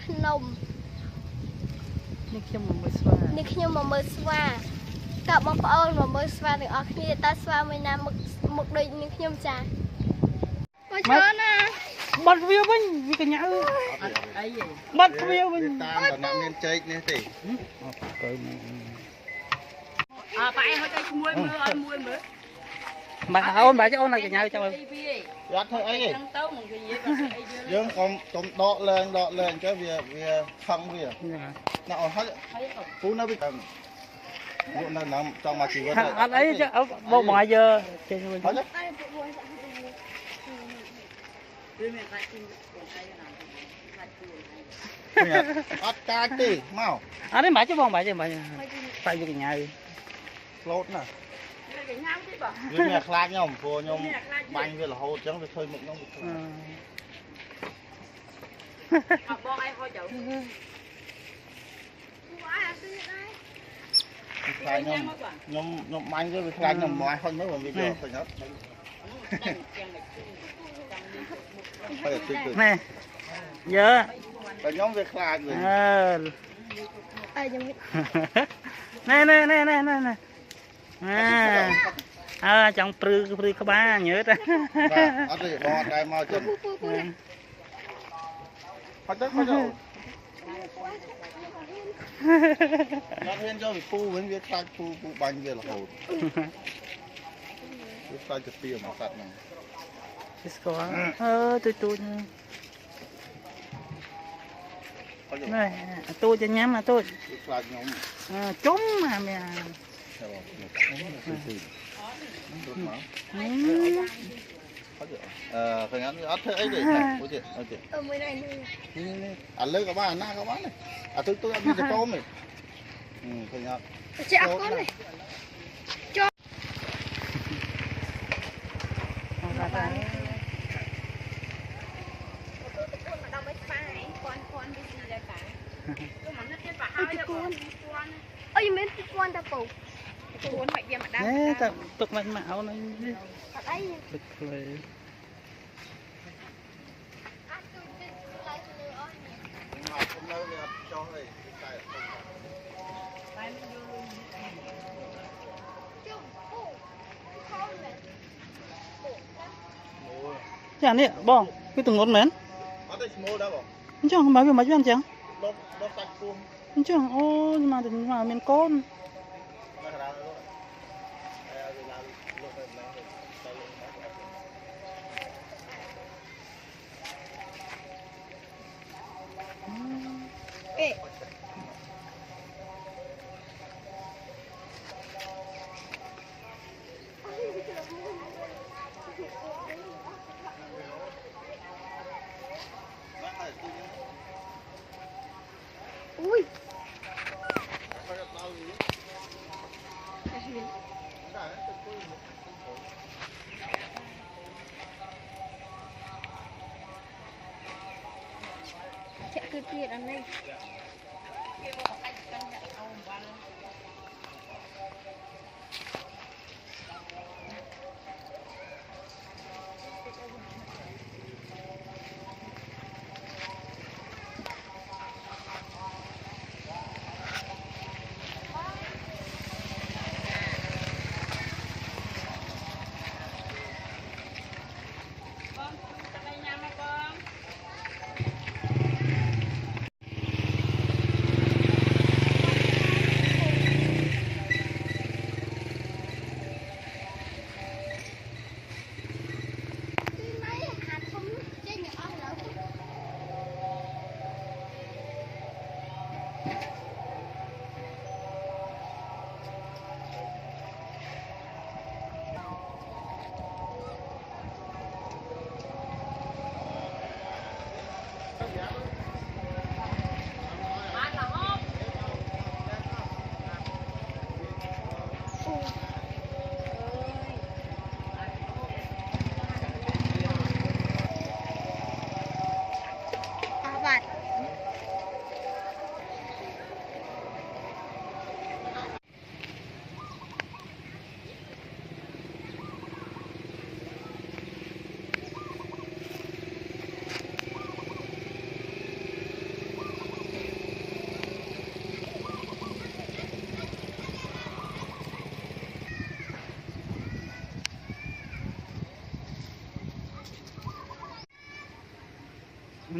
phnomนี่ខ្ញុំមកមើលស្វានេះខ្ញុំមកមើលស្វាតើបងប្អូនមកមើលស្វាទាំងអស់គ្នាតើស្វាមួយណាមុខដូចនេះខ្ញុំចាមកច្រើនណាបាត់វាវិញវាកញ្ញាអីបាត់វាវិញតាមតំណាក់មានចេកនេះទេទៅប៉ែហត់ឲ្យឈ្មោះមើលឲ្យមួយមើលបាទអូនបាទអូនឲ្យកញ្ញាចាំអត់ធ្វើអីទេចឹងទៅមកនិយាយគាត់អីយើងកុំដកលែងទៅវាខឹងវាណាអត់ហើយពូនៅវាលោកនៅណាចង់មកជីវិតអត់អីបងមកយើចេញវិញហើយវាមានខ្លាចជិះបងឯងណាខ្លាចខ្លួនឯងអត់កាចទេមកអត់ទេបាទបងបាទបាទតែវាកញ្ញាក្លូតណាគេញ៉ាំទេបងវាមានខ្លាចខ្ញុំព្រោះខ្ញុំបាញ់វារហូតអញ្ចឹងវាឃើញមុខខ្ញុំអត់បងឯងហត់ទៅខ្លាចខ្ញុំបាញ់វាខ្លាចខ្ញុំមកឲ្យហុញមើលវាយកឃើញអត់ហើយតិចទៅណែយើតែខ្ញុំវាខ្លាចវិញអើខ្ញុំណែចង់ព្រឺក្បាលញើតអត់ទេបងអត់ដែរមកចឹងហត់ទៅអត់ហ៊ានយកពីពូវិញវាខ្លាចពូបាញ់វារហូតវាខ្លាចទៅពីមកសัตว์ហ្នឹងស្គាល់ទូចណែទូចញ៉ាំទូចខ្លាចខ្ញុំជុំអាមែនឃើញអត់ធ្វើអីទេអូទេមួយនេះអាលើក៏បានណាក៏បានដែរអាទូអត់មានតកោមទេឃើញអត់ចេះអត់កូនទេចូលអីមិនពីពាន់តាពូខ្លួនមកវាមកដល់តែទុកមិនមកអូននេះអត់អីទឹកភ្លេអាចជួយទឹកឡើងទៅលើអស់នេះមកខ្ញុំនៅវាអត់ចោះទេតែមិនយល់ជុំពូខំមែនចានេះបងគឺទងន់មែនអត់ទេឈ្មោះដែរបងអញ្ចឹងមកវាមកវាអញ្ចឹងដុសសាច់ពោះអញ្ចឹងអូមកមានកូនอุ้ยchạy cứ kia ăn đây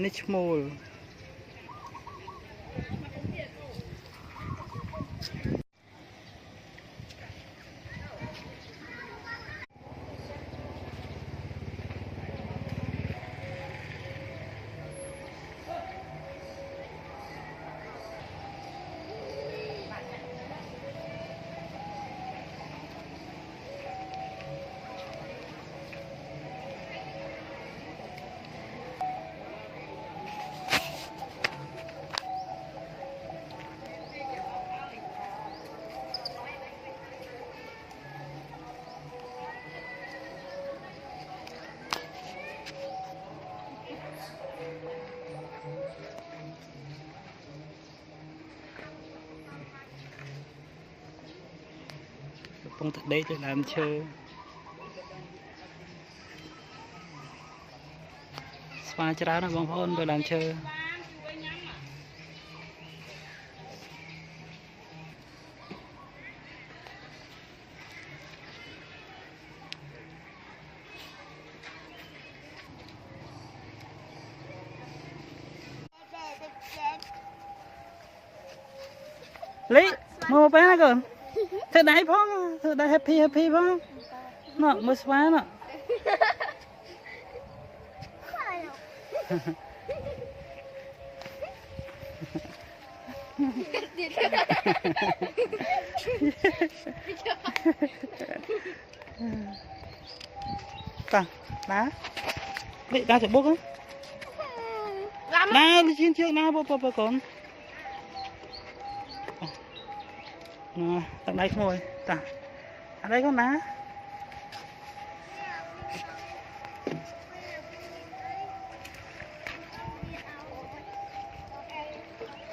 នេះឈ្មោល កំពុងតែដេកទៅដើមឈើស្វាច្រើនណាស់បងប្អូនទៅដើមឈើ Lý, mua bé này còn. Thế đấy phong, thế đấy happy phong. Nó mới xóa nó. Ta, đá. Lý, đá sẽ bốc á. Đá, lý trên trước đá, bốc con. Tặng đây không rồi, tặng ở đây con ná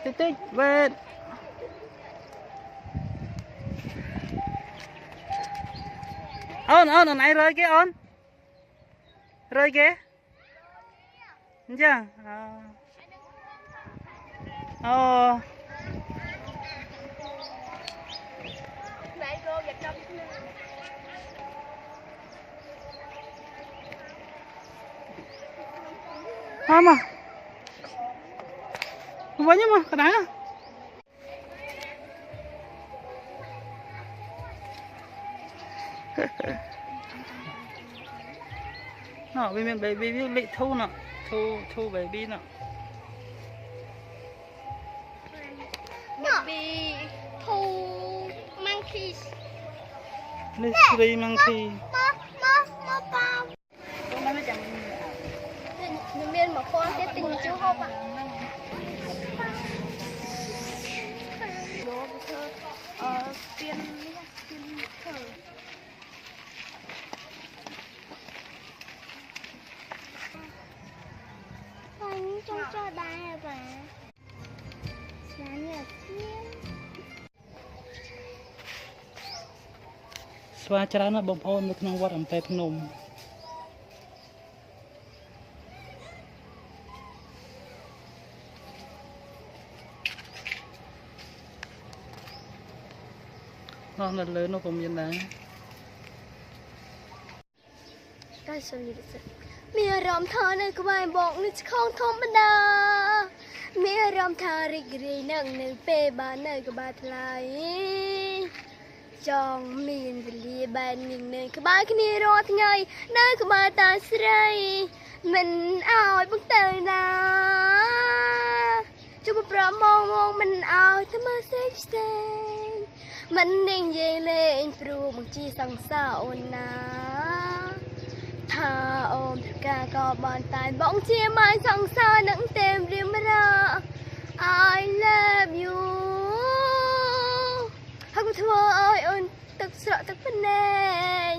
tích tích về ôn ở này rơi kia ôn rơi kia chưa mà với nhưng mà cái đá nó vì mình baby lị thu nè thu baby nè baby thu monkey mystery monkey miền mà con cái tình chú không ạ tiền thử anh trong cho đai và sáng nhật xóaច្រើនណាស់បងប្អូននៅក្នុងវត្តអំពែភ្នំ nó là lớn nó cũng như này cái sao như thế mẹ rầm thơ nơi cái bài bọc nơi không thông bên đó mẹ rầm thơ rì rì nâng nơi bê bà nơi cái bài lại chong miền lìa bàn nhìn nơi cái bài cái này rót ngay nơi cái bài ta sray mình ao bức tờ nào cho một bờ mong mình ao thơm mơ xếp mình nên dậy lên pru bằng chi sang sao na tha ôm cả có bàn tay bóng chia mai sang sao nắng tem riêng ra I love you hãy thua ơi ơn thật sợ thật vấn đề